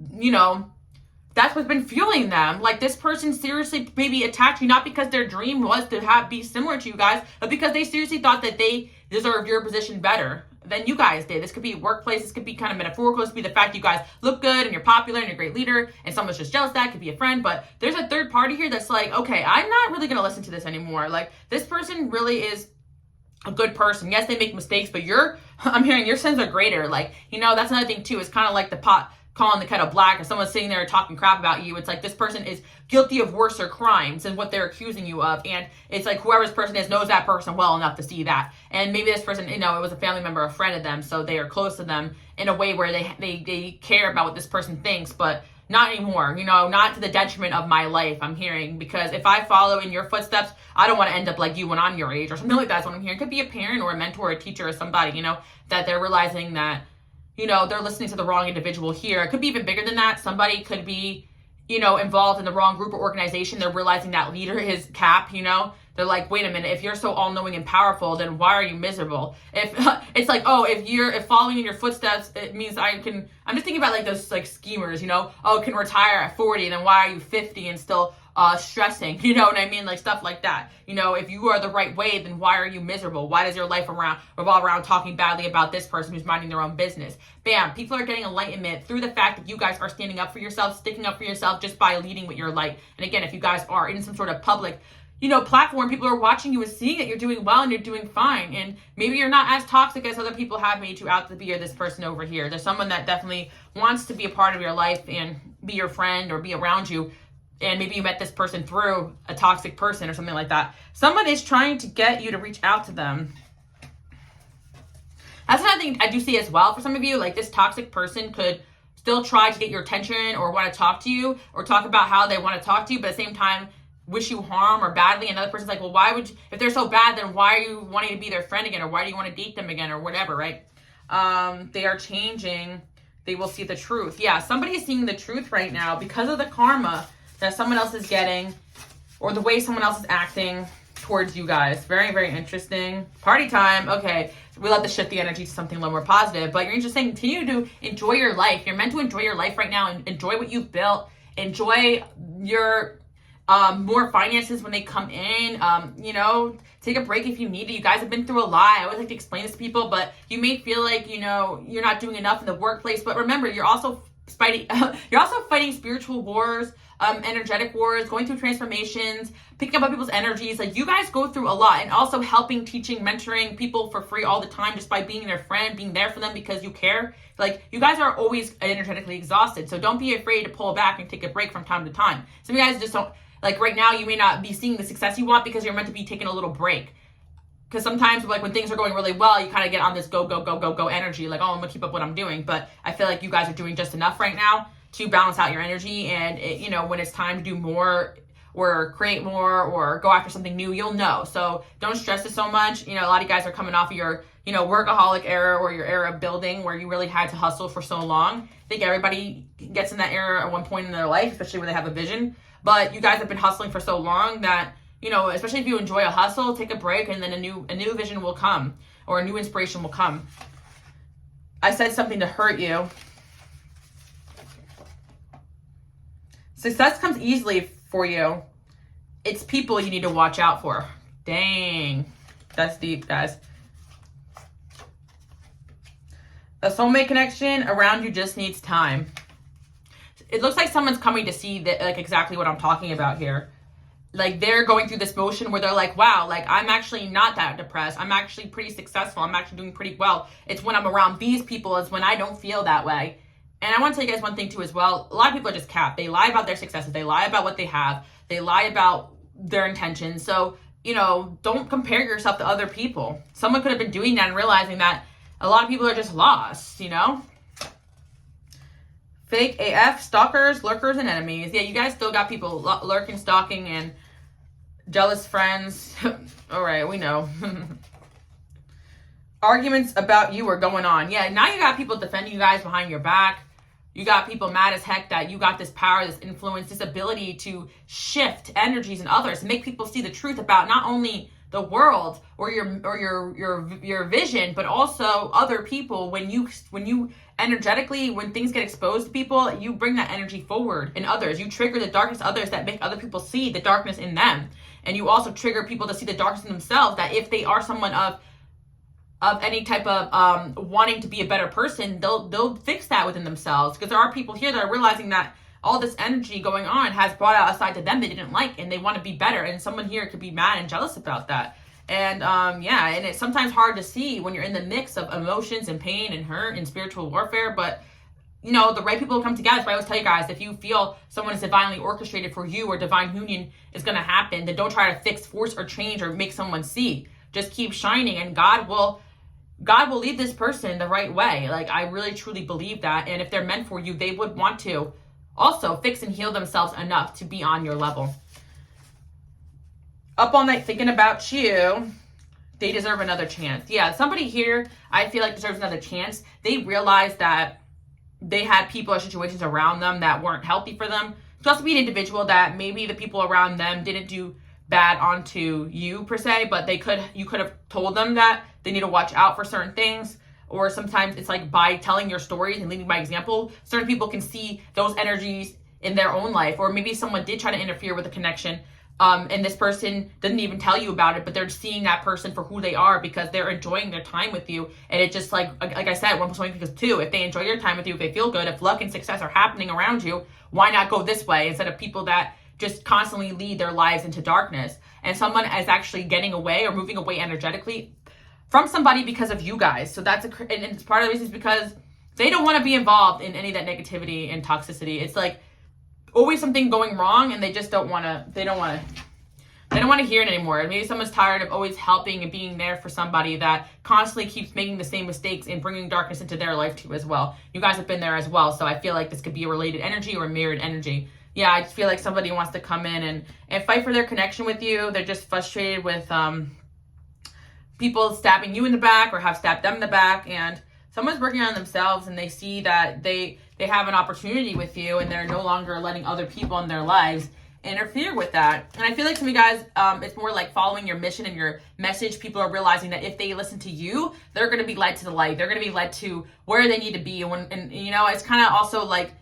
Speaker 1: that's what's been fueling them. Like, this person seriously maybe attacked you, not because their dream was to be similar to you guys, but because they seriously thought that they deserved your position better than you guys did. This could be workplace, this could be kind of metaphorical, this could be the fact you guys look good and you're popular and you're a great leader and someone's just jealous. That could be a friend, but there's a third party here that's like, okay, I'm not really gonna listen to this anymore. Like, this person really is a good person. Yes, they make mistakes, but I'm hearing your sins are greater. Like, that's another thing too. It's kind of like the pot calling the kettle black. If someone's sitting there talking crap about you, it's like this person is guilty of worser crimes than what they're accusing you of. And it's like whoever this person is knows that person well enough to see that. And maybe this person, it was a family member, a friend of them, so they are close to them in a way where they care about what this person thinks, but not anymore, not to the detriment of my life, I'm hearing, because if I follow in your footsteps, I don't want to end up like you when I'm your age or something like that. That's what I'm hearing. It could be a parent or a mentor or a teacher or somebody, that they're realizing that, they're listening to the wrong individual here. It could be even bigger than that. Somebody could be involved in the wrong group or organization. They're realizing that leader is Cap, They're like, wait a minute, if you're so all-knowing and powerful, then why are you miserable? If it's like, oh, if following in your footsteps, it means I'm just thinking about like those like schemers, can retire at 40, then why are you 50 and still stressing? You know what I mean? Like stuff like that. If you are the right way, then why are you miserable? Why does your life revolve around talking badly about this person who's minding their own business? Bam, people are getting enlightenment through the fact that you guys are standing up for yourself, sticking up for yourself just by leading with your light. And again, if you guys are in some sort of public platform, people are watching you and seeing that you're doing well and you're doing fine. And maybe you're not as toxic as other people have made you out to be, or this person over here. There's someone that definitely wants to be a part of your life and be your friend or be around you. And maybe you met this person through a toxic person or something like that. Someone is trying to get you to reach out to them. That's another thing I do see as well for some of you. Like this toxic person could still try to get your attention or want to talk to you or talk about how they want to talk to you, but at the same time, wish you harm or badly. Another person's like, well, why would you, if they're so bad, then why are you wanting to be their friend again? Or why do you want to date them again or whatever, right? They are changing. They will see the truth. Yeah, somebody is seeing the truth right now because of the karma that someone else is getting or the way someone else is acting towards you guys. Very, very interesting. Party time. Okay, we love to shift the energy to something a little more positive, but you're interesting. Continue to enjoy your life. You're meant to enjoy your life right now and enjoy what you've built. Enjoy your more finances when they come in. Take a break if you need it. You guys have been through a lot. I always like to explain this to people, but you may feel like you're not doing enough in the workplace, but remember, you're also fighting spiritual wars, energetic wars, going through transformations, picking up on people's energies. Like you guys go through a lot, and also helping, teaching, mentoring people for free all the time, just by being their friend, being there for them because you care. Like you guys are always energetically exhausted, so don't be afraid to pull back and take a break from time to time. Some of you guys just don't. Like right now, you may not be seeing the success you want because you're meant to be taking a little break. Because sometimes, like when things are going really well, you kind of get on this go, go, go, go, go energy. Like, oh, I'm gonna keep up what I'm doing. But I feel like you guys are doing just enough right now to balance out your energy. And when it's time to do more or create more or go after something new, you'll know. So don't stress it so much. A lot of you guys are coming off of your workaholic era or your era of building where you really had to hustle for so long. I think everybody gets in that era at one point in their life, especially when they have a vision. But you guys have been hustling for so long that, especially if you enjoy a hustle, take a break and then a new vision will come or a new inspiration will come. I said something to hurt you. Success comes easily for you. It's people you need to watch out for. Dang. That's deep, guys. A soulmate connection around you just needs time. It looks like someone's coming to see that, like exactly what I'm talking about here. Like they're going through this motion where they're like, wow, like I'm actually not that depressed. I'm actually pretty successful. I'm actually doing pretty well. It's when I'm around these people is when I don't feel that way. And I want to tell you guys one thing too as well. A lot of people are just capped. They lie about their successes. They lie about what they have. They lie about their intentions. So, don't compare yourself to other people. Someone could have been doing that and realizing that a lot of people are just lost, Fake AF, stalkers, lurkers, and enemies. Yeah, you guys still got people lurking, stalking, and jealous friends. All right, we know. Arguments about you are going on. Yeah, now you got people defending you guys behind your back. You got people mad as heck that you got this power, this influence, this ability to shift energies in others, to make people see the truth about not only the world or your vision, but also other people. When you energetically, when things get exposed to people, you bring that energy forward in others. You trigger the darkness in others that make other people see the darkness in them. And you also trigger people to see the darkness in themselves, that if they are someone of any type of wanting to be a better person, they'll fix that within themselves. Because there are people here that are realizing that all this energy going on has brought out a side to them they didn't like, and they want to be better. And someone here could be mad and jealous about that. And and it's sometimes hard to see when you're in the mix of emotions and pain and hurt and spiritual warfare. But the right people come together. So I always tell you guys, if you feel someone is divinely orchestrated for you or divine union is going to happen, then don't try to fix, force, or change or make someone see. Just keep shining, and God will lead this person the right way. Like, I really truly believe that. And if they're meant for you, they would want to also fix and heal themselves enough to be on your level. Up all night thinking about you. They deserve another chance. Yeah, somebody here, I feel like, deserves another chance. They realize that they had people or situations around them that weren't healthy for them could also be an individual that maybe the people around them didn't do bad onto you per se, but you could have told them that they need to watch out for certain things. Or sometimes it's like by telling your stories and leading by example, certain people can see those energies in their own life. Or maybe someone did try to interfere with a connection, and this person didn't even tell you about it, but they're seeing that person for who they are because they're enjoying their time with you. And it just like I said, 1 plus 1 equals 2. If they enjoy your time with you, if they feel good, if luck and success are happening around you, why not go this way instead of people that just constantly lead their lives into darkness? And someone is actually getting away or moving away energetically from somebody because of you guys. So that's and it's part of the reason is because they don't want to be involved in any of that negativity and toxicity. It's like always something going wrong, and they just don't want to. They don't want to hear it anymore. Maybe someone's tired of always helping and being there for somebody that constantly keeps making the same mistakes and bringing darkness into their life too as well. You guys have been there as well, so I feel like this could be a related energy or a mirrored energy. Yeah, I just feel like somebody wants to come in and fight for their connection with you. They're just frustrated with people stabbing you in the back or have stabbed them in the back, and someone's working on themselves and they see that they have an opportunity with you and they're no longer letting other people in their lives interfere with that. And I feel like some of you guys, it's more like following your mission and your message. People are realizing that if they listen to you, they're going to be led to the light. They're going to be led to where they need to be. And you know, it's kind of also like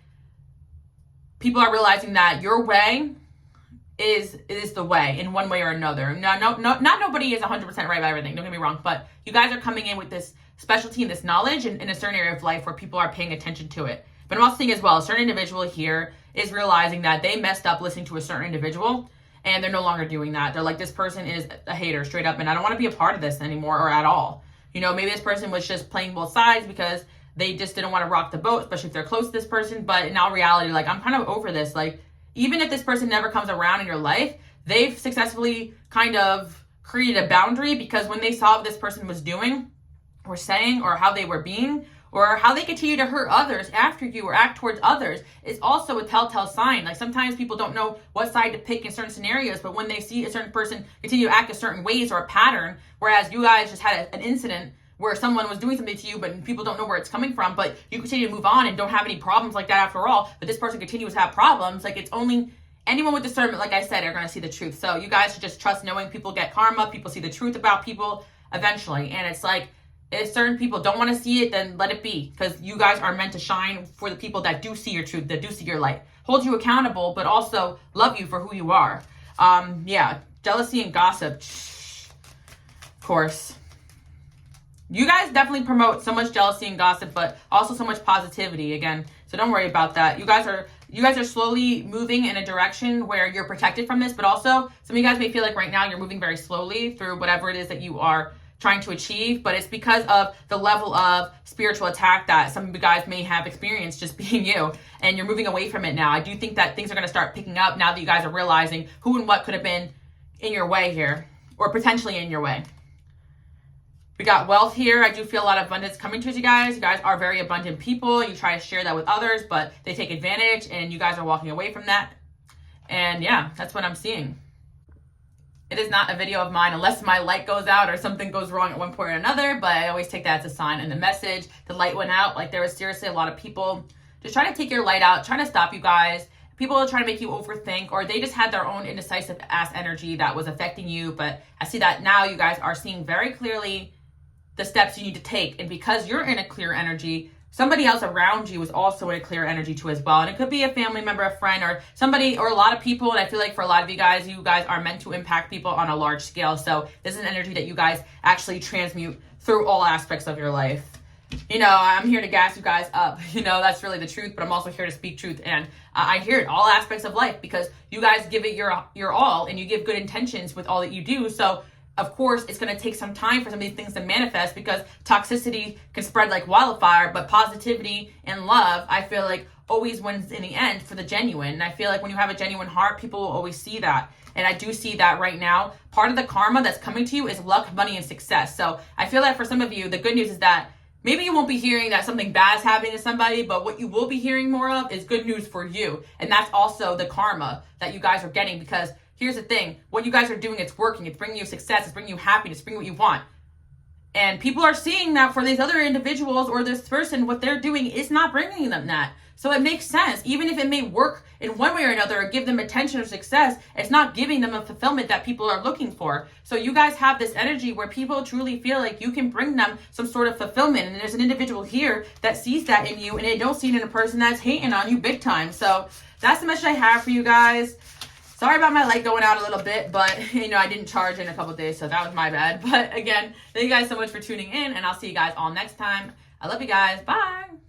Speaker 1: people are realizing that your way is the way in one way or another. Not nobody is 100% right about everything. Don't get me wrong, but you guys are coming in with this specialty and this knowledge in a certain area of life where people are paying attention to it. But I'm also seeing as well, a certain individual here is realizing that they messed up listening to a certain individual, and they're no longer doing that. They're like, this person is a hater straight up, and I don't want to be a part of this anymore or at all. You know, maybe this person was just playing both sides because they just didn't want to rock the boat, especially if they're close to this person. But in all reality, like, I'm kind of over this. Like, even if this person never comes around in your life, they've successfully kind of created a boundary, because when they saw what this person was doing or saying or how they were being or how they continue to hurt others after you or act towards others, is also a telltale sign. Like, sometimes people don't know what side to pick in certain scenarios, but when they see a certain person continue to act a certain ways or a pattern, whereas you guys just had an incident where someone was doing something to you, but people don't know where it's coming from, but you continue to move on and don't have any problems like that after all, but this person continues to have problems. Like, it's only anyone with discernment, like I said, are going to see the truth. So you guys should just trust knowing people get karma. People see the truth about people eventually. And it's like, if certain people don't want to see it, then let it be, because you guys are meant to shine for the people that do see your truth, that do see your light, hold you accountable, but also love you for who you are. Yeah, jealousy and gossip, of course. You guys definitely promote so much jealousy and gossip, but also so much positivity again. So don't worry about that. You guys are slowly moving in a direction where you're protected from this, but also some of you guys may feel like right now you're moving very slowly through whatever it is that you are trying to achieve, but it's because of the level of spiritual attack that some of you guys may have experienced just being you, and you're moving away from it now. I do think that things are going to start picking up now that you guys are realizing who and what could have been in your way here, or potentially in your way. We got wealth here. I do feel a lot of abundance coming to you guys. You guys are very abundant people. You try to share that with others, but they take advantage, and you guys are walking away from that. And yeah, that's what I'm seeing. It is not a video of mine unless my light goes out or something goes wrong at one point or another, but I always take that as a sign. And the message, the light went out. Like, there was seriously a lot of people just trying to take your light out, trying to stop you guys. People are trying to make you overthink, or they just had their own indecisive ass energy that was affecting you. But I see that now you guys are seeing very clearly the steps you need to take. And because you're in a clear energy, somebody else around you is also in a clear energy too as well. And it could be a family member, a friend, or somebody, or a lot of people. And I feel like for a lot of you guys are meant to impact people on a large scale. So this is an energy that you guys actually transmute through all aspects of your life. You know, I'm here to gas you guys up. You know, that's really the truth, but I'm also here to speak truth. And I hear it all aspects of life, because you guys give it your all, and you give good intentions with all that you do. So of course, it's going to take some time for some of these things to manifest, because toxicity can spread like wildfire, but positivity and love, I feel like, always wins in the end for the genuine. And I feel like when you have a genuine heart, people will always see that. And I do see that right now. Part of the karma that's coming to you is luck, money, and success. So I feel that for some of you, the good news is that maybe you won't be hearing that something bad is happening to somebody, but what you will be hearing more of is good news for you. And that's also the karma that you guys are getting, because here's the thing, what you guys are doing, it's working. It's bringing you success. It's bringing you happiness. It's bringing what you want. And people are seeing that for these other individuals or this person, what they're doing is not bringing them that. So it makes sense. Even if it may work in one way or another or give them attention or success, it's not giving them a fulfillment that people are looking for. So you guys have this energy where people truly feel like you can bring them some sort of fulfillment. And there's an individual here that sees that in you, and they don't see it in a person that's hating on you big time. So that's the message I have for you guys. Sorry about my light going out a little bit, but I didn't charge in a couple days, so that was my bad. But again, thank you guys so much for tuning in, and I'll see you guys all next time. I love you guys. Bye.